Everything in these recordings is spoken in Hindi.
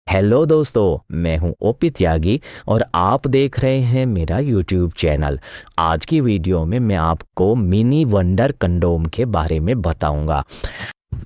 हेलो दोस्तों, मैं हूं ओपी त्यागी और आप देख रहे हैं मेरा यूट्यूब चैनल। आज की वीडियो में मैं आपको मिनी वंडर कंडोम के बारे में बताऊंगा।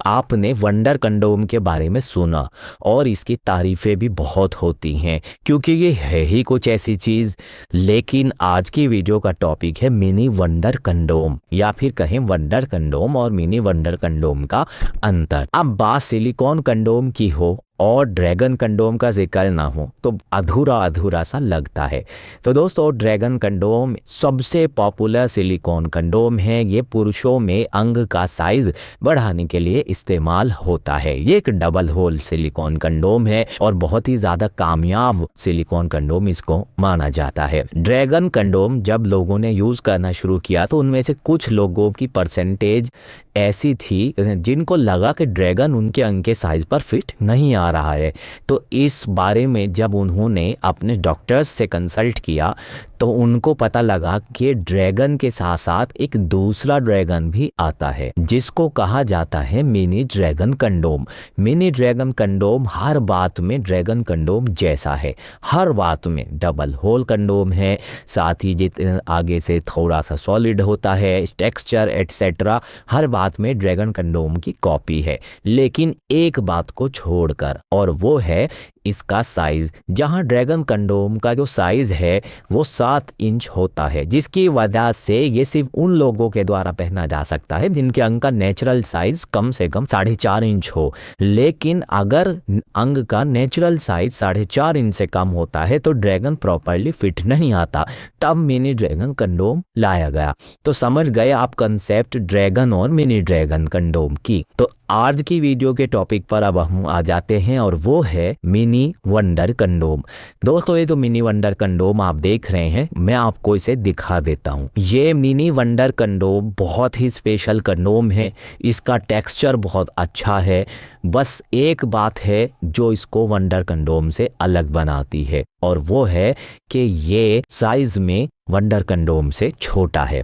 आपने वंडर कंडोम के बारे में सुना और इसकी तारीफ़ें भी बहुत होती हैं क्योंकि ये है ही कुछ ऐसी चीज़। लेकिन आज की वीडियो का टॉपिक है मिनी वंडर कंडोम, या फिर कहें वंडर कंडोम और मिनी वंडर कंडोम का अंतर। अब बात सिलिकॉन कंडोम की हो और ड्रैगन कंडोम का जिक्र ना हो तो अधूरा अधूरा सा लगता है। तो दोस्तों, ड्रैगन कंडोम सबसे पॉपुलर सिलिकॉन कंडोम है। ये पुरुषों में अंग का साइज बढ़ाने के लिए इस्तेमाल होता है। ये एक डबल होल सिलिकॉन कंडोम है और बहुत ही ज़्यादा कामयाब सिलिकॉन कंडोम इसको माना जाता है। ड्रैगन कंडोम जब लोगों ने यूज़ करना शुरू किया तो उनमें से कुछ लोगों की परसेंटेज ऐसी थी जिनको लगा कि ड्रैगन उनके अंग के साइज पर फिट नहीं आ रहा है। तो इस बारे में जब उन्होंने अपने डॉक्टर्स से कंसल्ट किया तो उनको पता लगा कि ड्रैगन के साथ साथ एक दूसरा ड्रैगन भी आता है जिसको कहा जाता है mini dragon kingdom. Mini dragon kingdom हर बात में ड्रैगन कंडोम जैसा है, हर बात में डबल होल कंडोम है, साथ ही आगे से थोड़ा सा सॉलिड होता है, टेक्सचर एटसेट्रा हर बात में ड्रैगन कंडोम की कॉपी है। लेकिन एक बात को छोड़कर, और वो है इसका साइज। जहां ड्रैगन कंडोम का जो साइज है वो 7 इंच होता है, जिसकी वजह से ये सिर्फ उन लोगों के द्वारा पहना जा सकता है जिनके अंग का नेचुरल साइज कम से कम 4.5 इंच हो। लेकिन अगर अंग का नेचुरल साइज 4.5 इंच से कम होता है तो ड्रैगन प्रॉपरली फिट नहीं आता। तब मिनी ड्रैगन कंडोम लाया गया। तो समझ गए आप कंसेप्ट ड्रैगन और मिनी ड्रैगन कंडोम की। तो आज की वीडियो के टॉपिक पर अब हम आ जाते हैं और वो है मिनी वंडर कंडोम। दोस्तों, ये जो मिनी वंडर कंडोम आप देख रहे हैं, मैं आपको इसे दिखा देता हूँ। ये मिनी वंडर कंडोम बहुत ही स्पेशल कंडोम है। इसका टेक्सचर बहुत अच्छा है। बस एक बात है जो इसको वंडर कंडोम से अलग बनाती है और वो है कि ये साइज में वंडर कंडोम से छोटा है।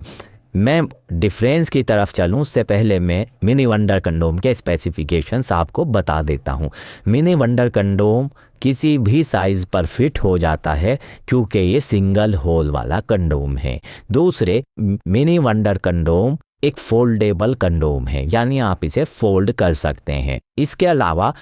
मैं डिफरेंस की तरफ चलूं उससे पहले मैं मिनी वंडर कंडोम के स्पेसिफिकेशंस आपको बता देता हूं। मिनी वंडर कंडोम किसी भी साइज़ पर फिट हो जाता है क्योंकि ये सिंगल होल वाला कंडोम है। दूसरे, मिनी वंडर कंडोम एक फोल्डेबल कंडोम है, यानी आप इसे फोल्ड कर सकते हैं। इसके अलावा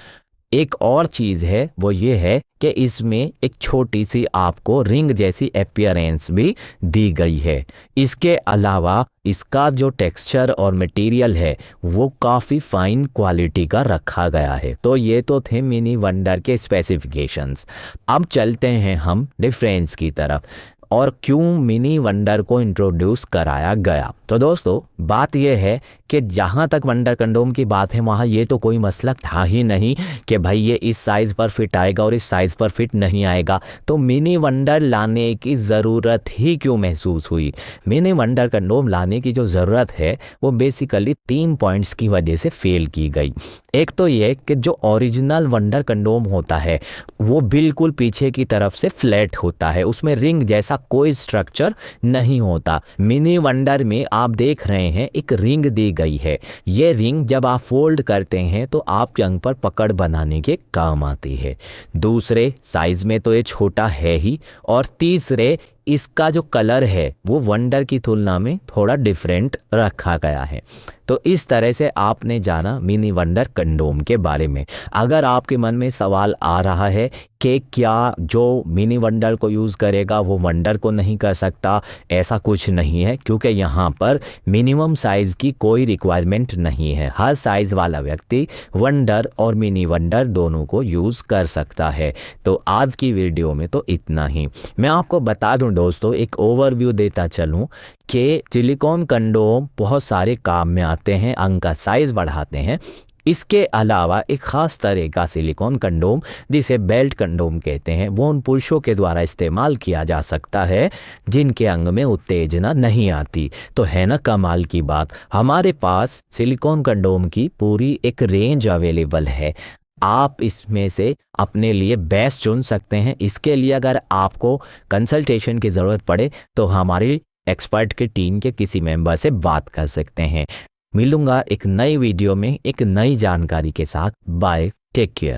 एक और चीज़ है, वो ये है कि इसमें एक छोटी सी आपको रिंग जैसी अपीयरेंस भी दी गई है। इसके अलावा इसका जो टेक्सचर और मटेरियल है वो काफ़ी फाइन क्वालिटी का रखा गया है। तो ये तो थे मिनी वंडर के स्पेसिफिकेशंस। अब चलते हैं हम डिफरेंस की तरफ और क्यों मिनी वंडर को इंट्रोड्यूस कराया गया। तो दोस्तों, बात यह है कि जहाँ तक वंडर कंडोम की बात है वहाँ ये तो कोई मसला था ही नहीं कि भाई ये इस साइज़ पर फिट आएगा और इस साइज़ पर फिट नहीं आएगा। तो मिनी वंडर लाने की ज़रूरत ही क्यों महसूस हुई? मिनी वंडर कंडोम लाने की जो ज़रूरत है वो बेसिकली 3 पॉइंट्स की वजह से फेल की गई। एक तो ये कि जो ओरिजिनल वंडर कंडोम होता है वो बिल्कुल पीछे की तरफ से फ्लैट होता है, उसमें रिंग जैसा कोई स्ट्रक्चर नहीं होता। मिनी वंडर में आप देख रहे हैं एक रिंग दी गई है। ये रिंग जब आप फोल्ड करते हैं तो आपके अंग पर पकड़ बनाने के काम आती है। दूसरे, साइज में तो ये छोटा है ही, और तीसरे, इसका जो कलर है वो वंडर की तुलना में थोड़ा डिफरेंट रखा गया है। तो इस तरह से आपने जाना मिनी वंडर कंडोम के बारे में। अगर आपके मन में सवाल आ रहा है कि क्या जो मिनी वंडर को यूज़ करेगा वो वंडर को नहीं कर सकता, ऐसा कुछ नहीं है, क्योंकि यहाँ पर मिनिमम साइज़ की कोई रिक्वायरमेंट नहीं है। हर साइज़ वाला व्यक्ति वंडर और मिनी वंडर दोनों को यूज़ कर सकता है। तो आज की वीडियो में तो इतना ही। मैं आपको बता दूं दोस्तों, एक ओवरव्यू देता चलूं कि सिलिकॉन कंडोम बहुत सारे काम में आते हैं, अंग का साइज़ बढ़ाते हैं। इसके अलावा एक ख़ास तरह का सिलिकॉन कंडोम जिसे बेल्ट कंडोम कहते हैं वो उन पुरुषों के द्वारा इस्तेमाल किया जा सकता है जिनके अंग में उत्तेजना नहीं आती। तो है ना कमाल की बात, हमारे पास सिलिकॉन कंडोम की पूरी एक रेंज अवेलेबल है। आप इसमें से अपने लिए बेस्ट चुन सकते हैं। इसके लिए अगर आपको कंसल्टेशन की ज़रूरत पड़े तो हमारी एक्सपर्ट की टीम के किसी मेंबर से बात कर सकते हैं। मिलूंगा एक नई वीडियो में एक नई जानकारी के साथ। Bye, take care.